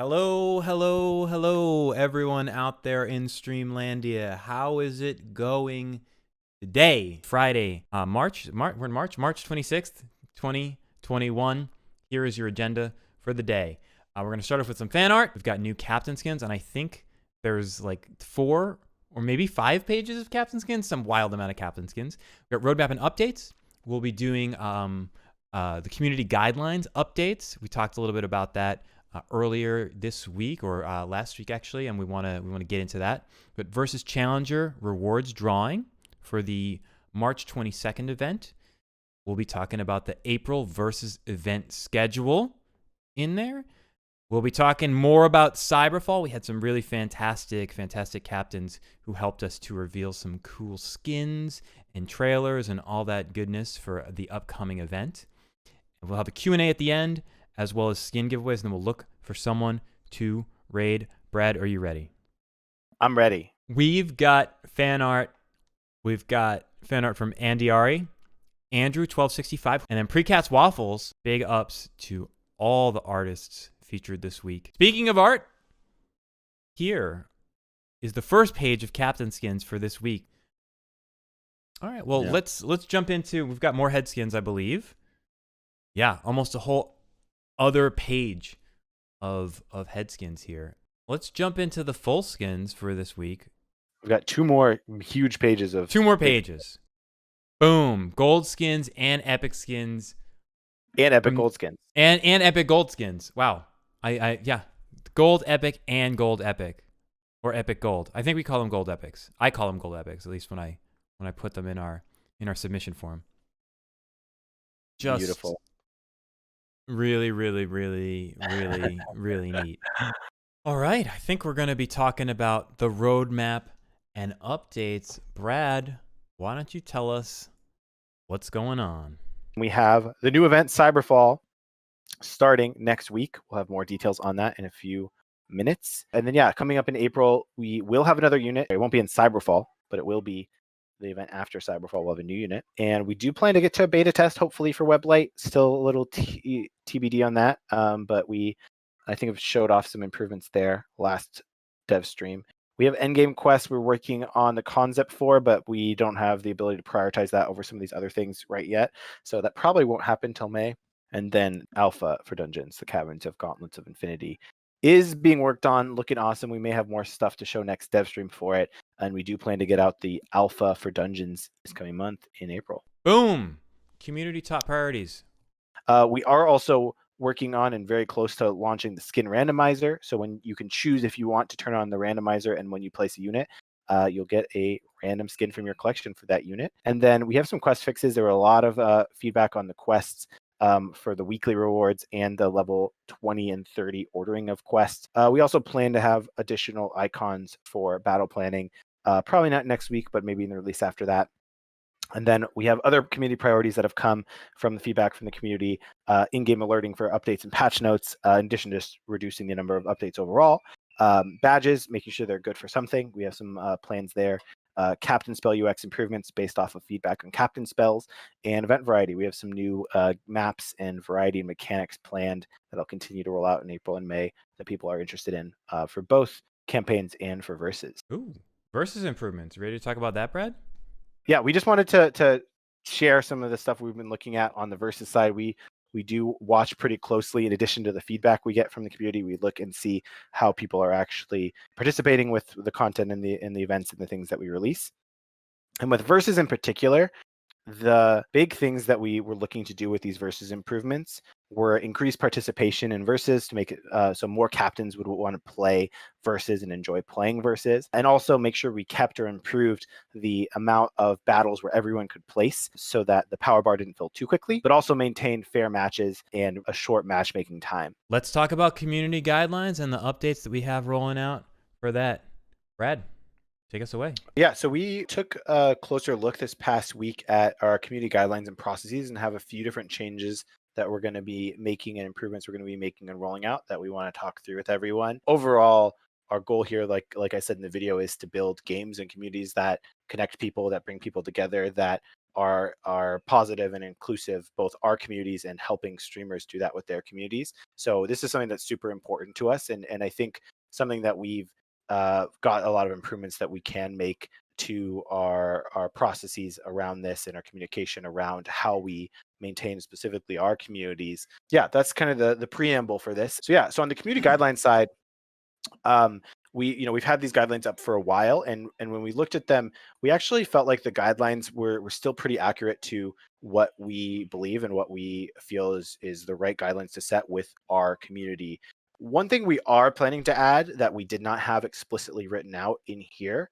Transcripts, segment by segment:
Hello, hello, hello, everyone out there in Streamlandia. How is it going today? Friday, we're in March 26th, 2021. Here is your agenda for the day. We're going to start off with some fan art. We've got new captain skins, and I think there's like 4 or maybe 5 pages of captain skins, some wild amount of captain skins. We've got roadmap and updates. We'll be doing the community guidelines updates. We talked a little bit about that earlier this week or last week actually, and we want to get into that. But versus Challenger rewards drawing for the March 22nd event. We'll be talking about the April versus event schedule in there. We'll be talking more about Cyberfall. We had some really fantastic captains who helped us to reveal some cool skins and trailers and all that goodness for the upcoming event. And we'll have a Q&A at the end, as well as skin giveaways, and then we'll look for someone to raid. Brad, are you ready? I'm ready. We've got fan art. We've got fan art from Andy Ari, Andrew1265, and then Precats Waffles. Big ups to all the artists featured this week. Speaking of art, here is the first page of captain skins for this week. All right, well, let's jump into, we've got more head skins, I believe. Yeah, almost a whole other page of head skins here. Let's jump into the full skins for this week. We've got 2 more huge pages of 2 more pages. Boom. Gold skins and epic skins. And epic gold skins. And epic gold skins. Wow. Yeah. Gold epic and gold epic. Or epic gold. I think we call them gold epics. I call them gold epics, at least when I put them in our submission form. Just beautiful. Really, really, really, really, really neat. All right, I think we're going to be talking about the roadmap and updates. Brad, why don't you tell us what's going on? We have the new event, Cyberfall, starting next week. We'll have more details on that in a few minutes. And then, coming up in April, we will have another unit. It won't be in Cyberfall, but it will be the event after Cyberfall. We'll have a new unit. And we do plan to get to a beta test, hopefully, for Weblight. Still a little TBD on that. But I think have showed off some improvements there last dev stream. We have endgame quests we're working on the concept for, but we don't have the ability to prioritize that over some of these other things right yet. So that probably won't happen till May. And then alpha for dungeons, the Caverns of Gauntlets of Infinity, is being worked on, looking awesome. We may have more stuff to show next dev stream for it. And we do plan to get out the alpha for dungeons this coming month in April. Boom! Community top priorities. We are also working on and very close to launching the skin randomizer. So when you can choose if you want to turn on the randomizer, and when you place a unit, you'll get a random skin from your collection for that unit. And then we have some quest fixes. There were a lot of feedback on the quests for the weekly rewards and the level 20 and 30 ordering of quests. We also plan to have additional icons for battle planning, probably not next week, but maybe in the release after that. And then we have other community priorities that have come from the feedback from the community, in-game alerting for updates and patch notes, in addition to just reducing the number of updates overall. Badges, making sure they're good for something. We have some plans there. Captain spell UX improvements based off of feedback on captain spells, and event variety. We have some new maps and variety and mechanics planned that I'll continue to roll out in April and May that people are interested in for both campaigns and for versus. Ooh, versus improvements. Ready to talk about that, Brad? Yeah, we just wanted to share some of the stuff we've been looking at on the versus side. We do watch pretty closely. In addition to the feedback we get from the community, we look and see how people are actually participating with the content and the events and the things that we release. And with versus in particular, the big things that we were looking to do with these versus improvements were increase participation in versus to make it so more captains would want to play versus and enjoy playing versus, and also make sure we kept or improved the amount of battles where everyone could place so that the power bar didn't fill too quickly, but also maintained fair matches and a short matchmaking time. Let's talk about community guidelines and the updates that we have rolling out for that. Brad, take us away. Yeah, so we took a closer look this past week at our community guidelines and processes and have a few different changes that we're going to be making and improvements we're going to be making and rolling out that we want to talk through with everyone. Overall, our goal here, like I said in the video, is to build games and communities that connect people, that bring people together, that are positive and inclusive, both our communities and helping streamers do that with their communities. So this is something that's super important to us, and I think something that we've got a lot of improvements that we can make to our processes around this and our communication around how we maintain specifically our communities. Yeah, that's kind of the preamble for this. So yeah, so on the community guidelines side, we've had these guidelines up for a while, and when we looked at them, we actually felt like the guidelines were still pretty accurate to what we believe and what we feel is the right guidelines to set with our community. One thing we are planning to add that we did not have explicitly written out in here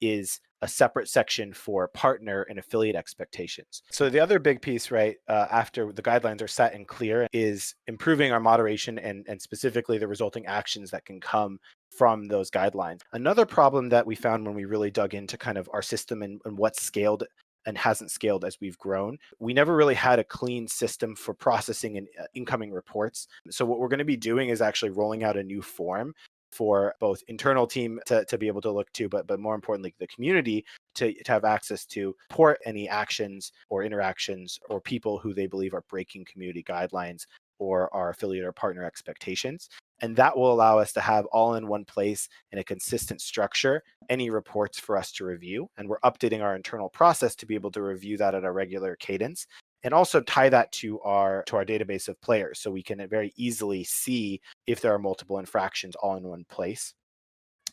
is a separate section for partner and affiliate expectations. So the other big piece, right, after the guidelines are set and clear, is improving our moderation and specifically the resulting actions that can come from those guidelines. Another problem that we found when we really dug into kind of our system and what's scaled and hasn't scaled as we've grown, we never really had a clean system for processing and incoming reports. So what we're going to be doing is actually rolling out a new form for both internal team to be able to look to, but more importantly, the community to have access to report any actions or interactions or people who they believe are breaking community guidelines or our affiliate or partner expectations. And that will allow us to have all in one place in a consistent structure, any reports for us to review. And we're updating our internal process to be able to review that at a regular cadence, and also tie that to our database of players, so we can very easily see if there are multiple infractions all in one place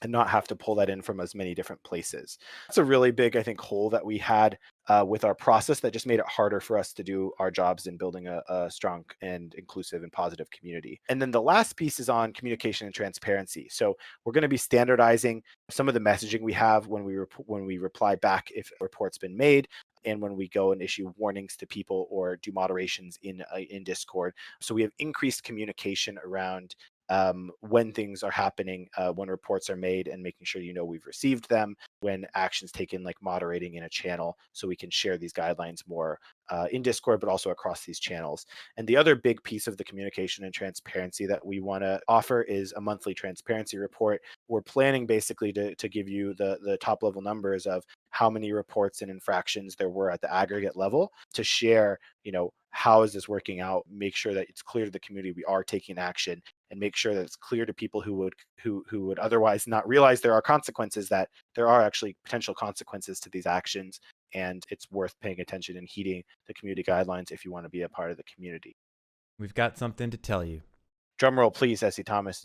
and not have to pull that in from as many different places. That's a really big, I think, hole that we had with our process that just made it harder for us to do our jobs in building a strong and inclusive and positive community. And then the last piece is on communication and transparency. So we're going to be standardizing some of the messaging we have when we reply back if a report's been made, and when we go and issue warnings to people or do moderations in Discord. So we have increased communication around when things are happening, when reports are made, and making sure we've received them, when actions taken like moderating in a channel, so we can share these guidelines more in Discord, but also across these channels. And the other big piece of the communication and transparency that we want to offer is a monthly transparency report. We're planning basically to give you the top level numbers of how many reports and infractions there were at the aggregate level, to share, how is this working out, make sure that it's clear to the community we are taking action, and make sure that it's clear to people who would otherwise not realize there are consequences, that there are actually potential consequences to these actions, and it's worth paying attention and heeding the community guidelines if you want to be a part of the community. We've got something to tell you. Drum roll, please, S.E. Thomas.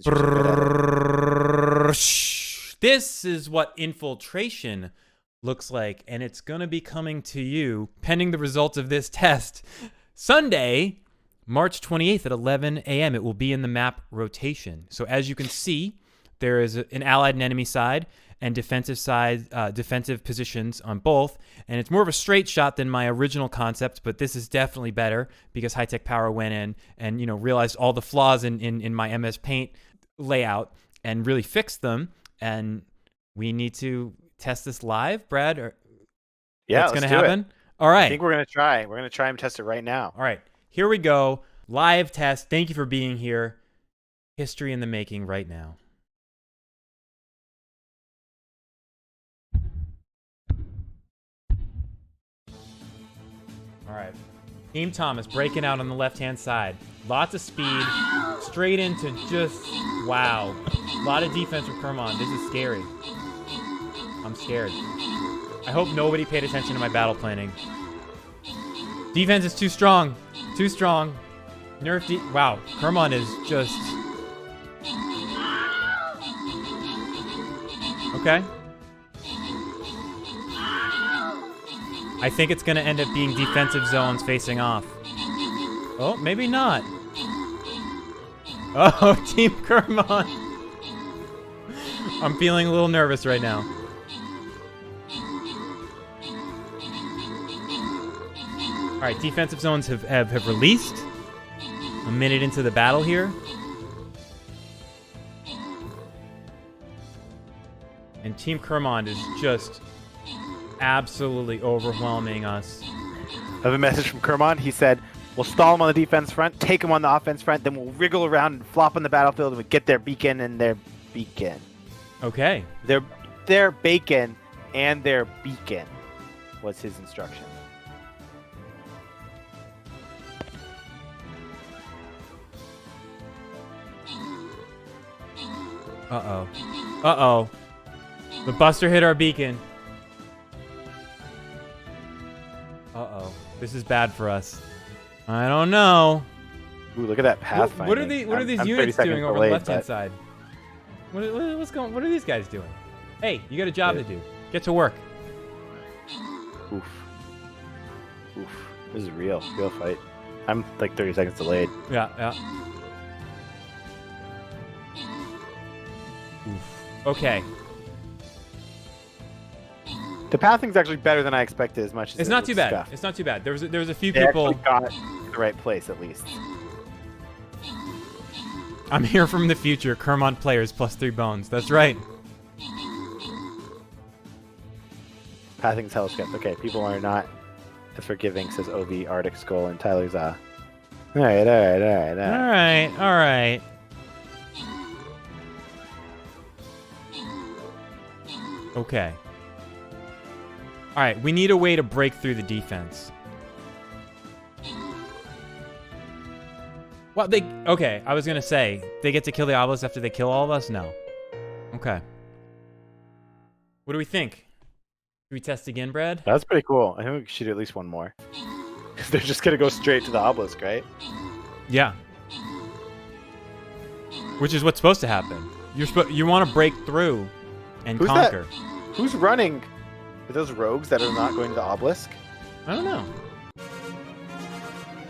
This is what Infiltration looks like, and it's going to be coming to you, pending the results of this test, Sunday, March 28th at 11 a.m. It will be in the map rotation. So as you can see, there is an allied and enemy side and defensive positions on both. And it's more of a straight shot than my original concept, but this is definitely better because High Tech Power went in and realized all the flaws in my MS Paint layout and really fixed them. And we need to test this live, Brad. Yeah, what's going to happen? All right. I think we're going to try. We're going to try and test it right now. All right. Here we go. Live test. Thank you for being here. History in the making right now. All right. Team Thomas breaking out on the left-hand side. Lots of speed. Straight into just, wow. A lot of defense from Kermon. This is scary. I'm scared. I hope nobody paid attention to my battle planning. Defense is too strong. Too strong. Nerf wow. Kermon is just... Okay. I think it's going to end up being defensive zones facing off. Oh, maybe not. Oh, Team Kermon. I'm feeling a little nervous right now. All right, defensive zones have released. A minute into the battle here. And Team Kermond is just absolutely overwhelming us. I have a message from Kermond. He said, we'll stall them on the defense front, take them on the offense front, then we'll wriggle around and flop on the battlefield and we'll get their beacon and their beacon. Okay. Their bacon and their beacon was his instruction. Uh-oh. Uh-oh. The Buster hit our beacon. Uh-oh. This is bad for us. I don't know. Ooh, look at that pathfinding. What are these units doing over the left-hand side? What's going? What are these guys doing? Hey, you got a job to do. Get to work. Oof. Oof. This is real fight. I'm like 30 seconds delayed. Yeah, yeah. Oof. Okay. The pathing's actually better than I expected. As much as It's not too bad. scuffed. It's not too bad. There was a few They people. actually got the right place at least. I'm here from the future. Kermont players +3 bones. That's right. Pathing's hellscape. Okay, people are not as forgiving, says OV Arctic Skull, and Tyler's All right. All right. Okay. All right, we need a way to break through the defense. Well, okay, I was going to say, they get to kill the obelisk after they kill all of us? No. Okay. What do we think? Should we test again, Brad? That's pretty cool. I think we should do at least one more. They're just going to go straight to the obelisk, right? Yeah. Which is what's supposed to happen. You want to break through and conquer. Who's running? Are those rogues that are not going to the obelisk? I don't know.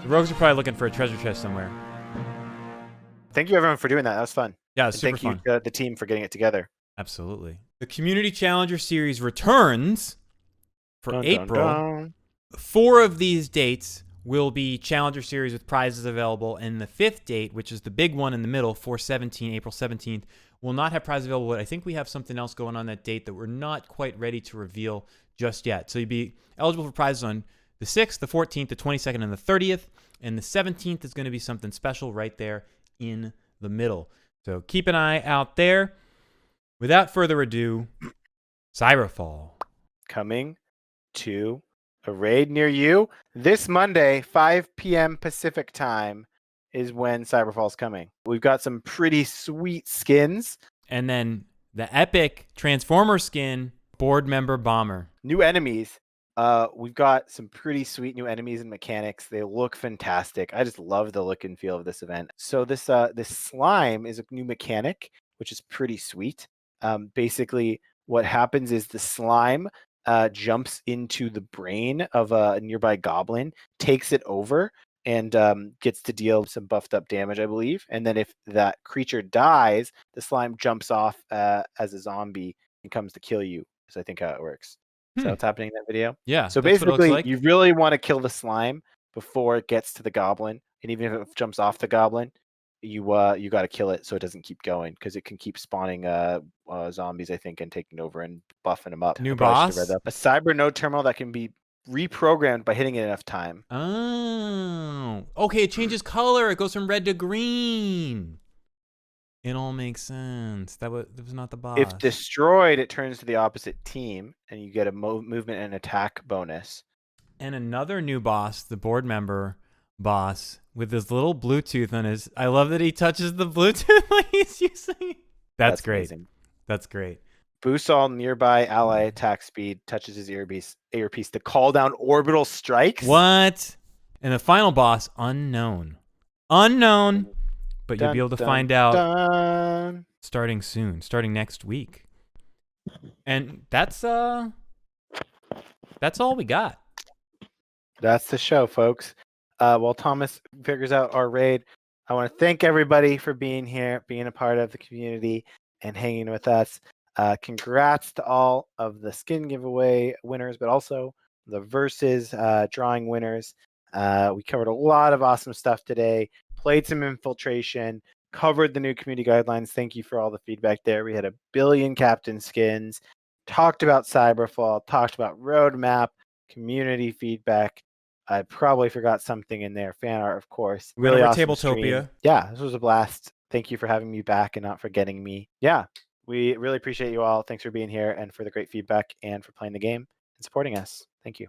The rogues are probably looking for a treasure chest somewhere. Thank you, everyone, for doing that. That was fun. Yeah, it was super fun. Thank you, the team, for getting it together. Absolutely. The Community Challenger Series returns for April. Dun. 4 of these dates will be Challenger Series with prizes available, and the 5th date, which is the big one in the middle, April 17th, will not have prizes available, but I think we have something else going on that date that we're not quite ready to reveal just yet. So you'd be eligible for prizes on the 6th, the 14th, the 22nd, and the 30th, and the 17th is going to be something special right there in the middle. So keep an eye out there. Without further ado, Cyberfall. Coming to a raid near you this Monday, 5 p.m. Pacific time, is when Cyberfall's coming. We've got some pretty sweet skins. And then the epic Transformer skin, board member Bomber. New enemies. We've got some pretty sweet new enemies and mechanics. They look fantastic. I just love the look and feel of this event. So this slime is a new mechanic, which is pretty sweet. Basically, what happens is the slime jumps into the brain of a nearby goblin, takes it over, and gets to deal some buffed up damage, I believe. And then if that creature dies, the slime jumps off as a zombie and comes to kill you. Is I think how it works. So what's happening in that video? Yeah. So basically, you really want to kill the slime before it gets to the goblin, and even if it jumps off the goblin, you got to kill it so it doesn't keep going, because it can keep spawning zombies, I think, and taking over and buffing them up. New boss? A cyber node terminal that can be reprogrammed by hitting it enough time. Oh. Okay, it changes color. It goes from red to green. It all makes sense. That was not the boss. If destroyed, it turns to the opposite team, and you get a movement and attack bonus. And another new boss, the board member boss, with his little Bluetooth on his. I love that he touches the Bluetooth like he's using. That's great. Amazing. That's great. Boosts all nearby ally attack speed, touches his earpiece to call down orbital strikes. What? And the final boss, unknown. But you'll be able to find out starting soon, starting next week. And that's all we got. That's the show, folks. While Thomas figures out our raid, I want to thank everybody for being here, being a part of the community, and hanging with us. Congrats to all of the skin giveaway winners, but also the versus drawing winners. We covered a lot of awesome stuff today, played some Infiltration, covered the new community guidelines. Thank you for all the feedback there. We had 1 billion captain skins, talked about Cyberfall, talked about roadmap, community feedback. I probably forgot something in there. Fan art, of course. Really awesome Tabletopia. Stream. Yeah, this was a blast. Thank you for having me back and not forgetting me. Yeah, we really appreciate you all. Thanks for being here and for the great feedback and for playing the game and supporting us. Thank you.